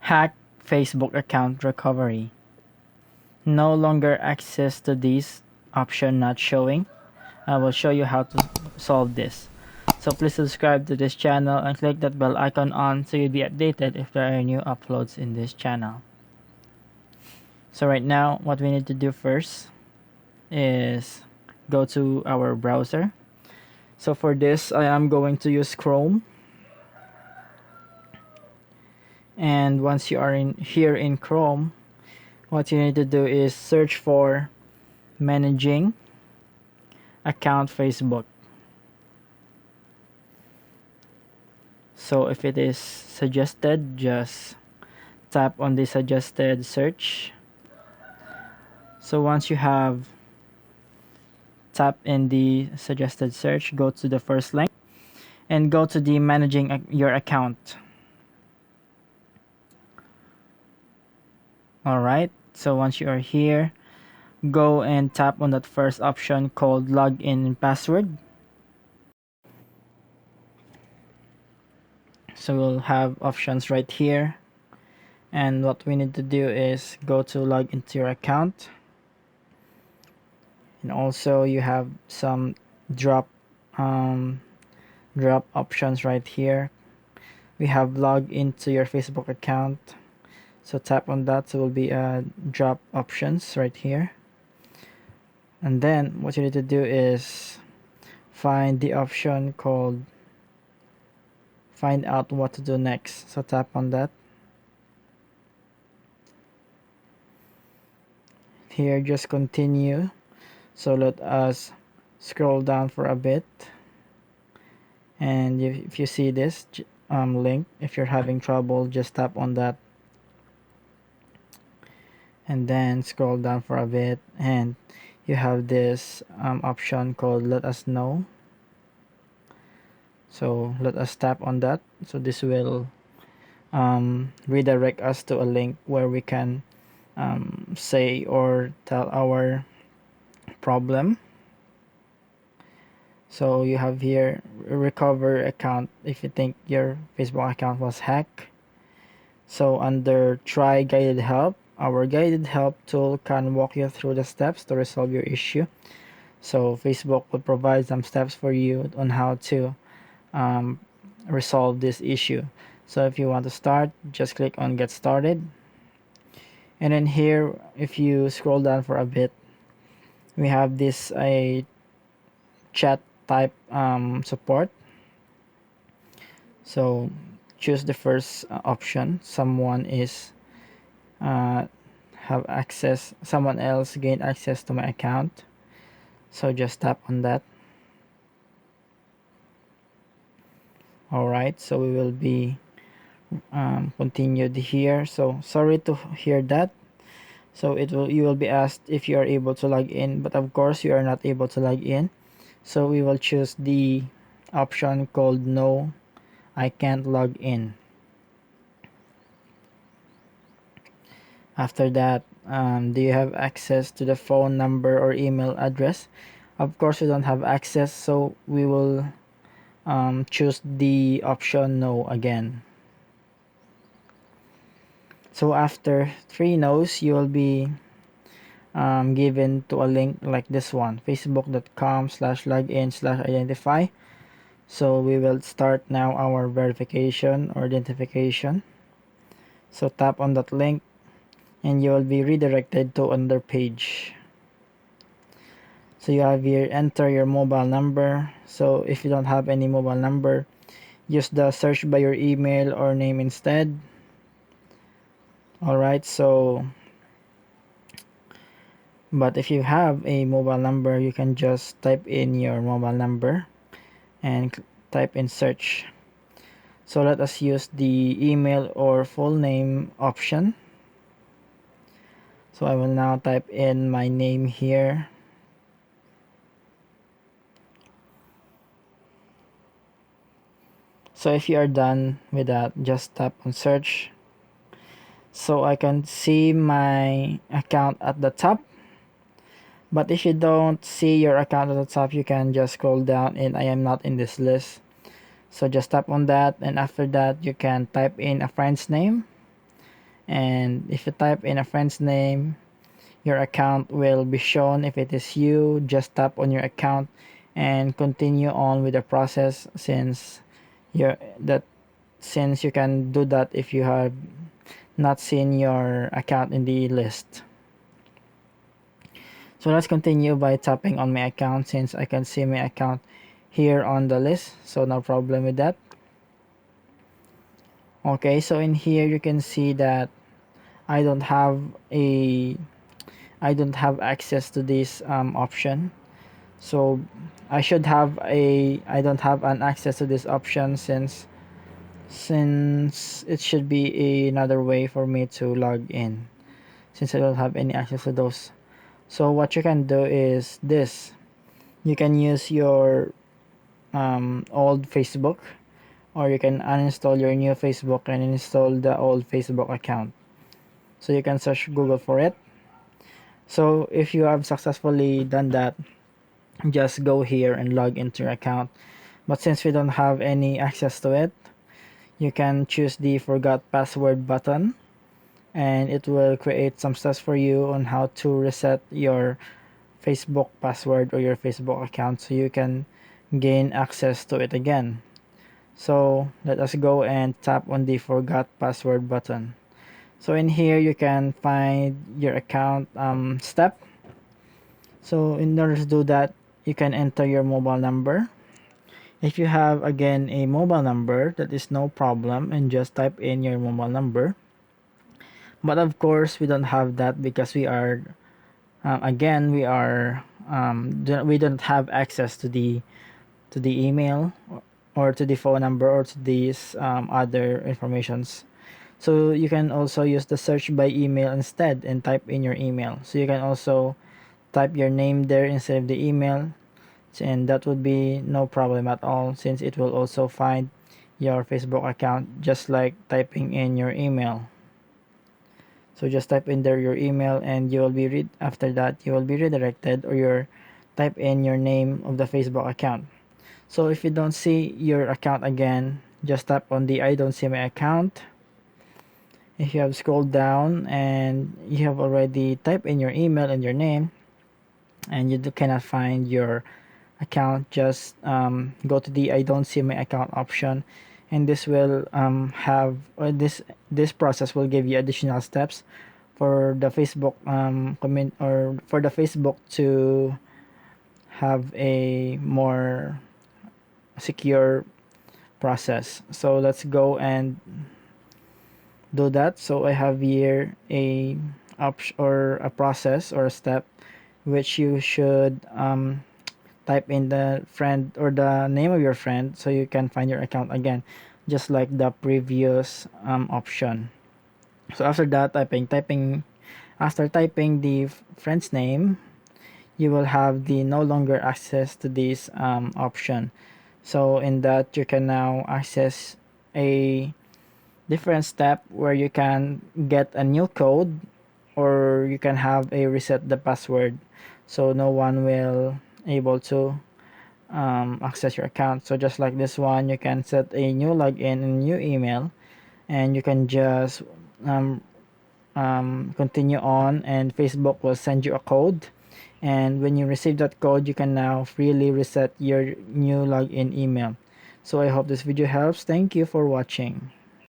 Hack Facebook account recovery. No longer access to this option not showing. I will show you how to solve this. So please subscribe to this channel and click that bell icon on so you'll be updated if there are new uploads in this channel. So right now, what we need to do first is go to our browser. So for this, I am going to use Chrome. And once you are in here in Chrome, what you need to do is search for managing account Facebook. So if it is suggested, just tap on the suggested search. So once you have tap in the suggested search, go to the first link and go to the managing your account. Alright, so once you are here, go and tap on that first option called login password. So we'll have options right here, and what we need to do is go to log into your account, and also you have some drop options right here. We have log into your Facebook account, so tap on that, so will be drop options right here. And then what you need to do is find the option called find out what to do next, so tap on that. Here just continue, so let us scroll down for a bit, and if you see this link, if you're having trouble, just tap on that and then scroll down for a bit, and you have this option called let us know. So let us tap on that, so this will redirect us to a link where we can say or tell our problem. So you have here recover account if you think your Facebook account was hacked. So under try guided help, our guided help tool can walk you through the steps to resolve your issue. So Facebook will provide some steps for you on how to resolve this issue. So if you want to start, just click on get started, and then here if you scroll down for a bit, we have this a chat type support. So choose the first option, someone is have access, someone else gain access to my account, so just tap on that. Alright, so we will be continued here. So sorry to hear that. So you will be asked if you are able to log in, but of course you are not able to log in, so we will choose the option called no, I can't log in. After that, do you have access to the phone number or email address? Of course we don't have access, so we will choose the option no again. So after 3 no's, you will be given to a link like this one, facebook.com/login/identify. So we will start now our verification or identification. So tap on that link and you will be redirected to another page. So you have here enter your mobile number. So if you don't have any mobile number, use the search by your email or name instead. Alright, so but if you have a mobile number, you can just type in your mobile number and type in search. So let us use the email or full name option. So I will now type in my name here. So if you are done with that, just tap on search. So I can see my account at the top. But if you don't see your account at the top, you can just scroll down and I am not in this list. So just tap on that, and after that you can type in a friend's name. And if you type in a friend's name, your account will be shown. If it is you, just tap on your account and continue on with the process, you that since you can do that if you have not seen your account in the list. So let's continue by tapping on my account since I can see my account here on the list, so no problem with that. Okay, so in here you can see that I don't have a I don't have access to this option. So I don't have an access to this option since it should be another way for me to log in since I don't have any access to those. So what you can do is this. You can use your old Facebook, or you can uninstall your new Facebook and install the old Facebook account. So you can search Google for it. So if you have successfully done that, just go here and log into your account. But since we don't have any access to it, you can choose the forgot password button, and it will create some steps for you on how to reset your Facebook password or your Facebook account so you can gain access to it again. So let us go and tap on the forgot password button. So in here you can find your account step. So in order to do that, you can enter your mobile number. If you have again a mobile number, that is no problem, and just type in your mobile number. But of course we don't have that because we are again we don't have access to the email or to the phone number or to these other informations. So you can also use the search by email instead and type in your email. So you can also type your name there instead of the email, and that would be no problem at all since it will also find your Facebook account just like typing in your email. So just type in there your email and you will be after that you will be redirected, or your type in your name of the Facebook account. So if you don't see your account again, just tap on the I don't see my account. If you have scrolled down and you have already typed in your email and your name and you cannot find your account, just go to the I don't see my account option, and this will have or this process will give you additional steps for the Facebook comment or for the Facebook to have a more secure process. So let's go and do that. So I have here a option or a process or a step which you should type in the friend or the name of your friend so you can find your account again, just like the previous option. So after that, after typing the friend's name, you will have the no longer access to this option. So in that, you can now access a different step where you can get a new code, or you can have a reset the password so no one will able to access your account. So just like this one, you can set a new login and new email, and you can just continue on, and Facebook will send you a code, and when you receive that code you can now freely reset your new login email. So I hope this video helps. Thank you for watching.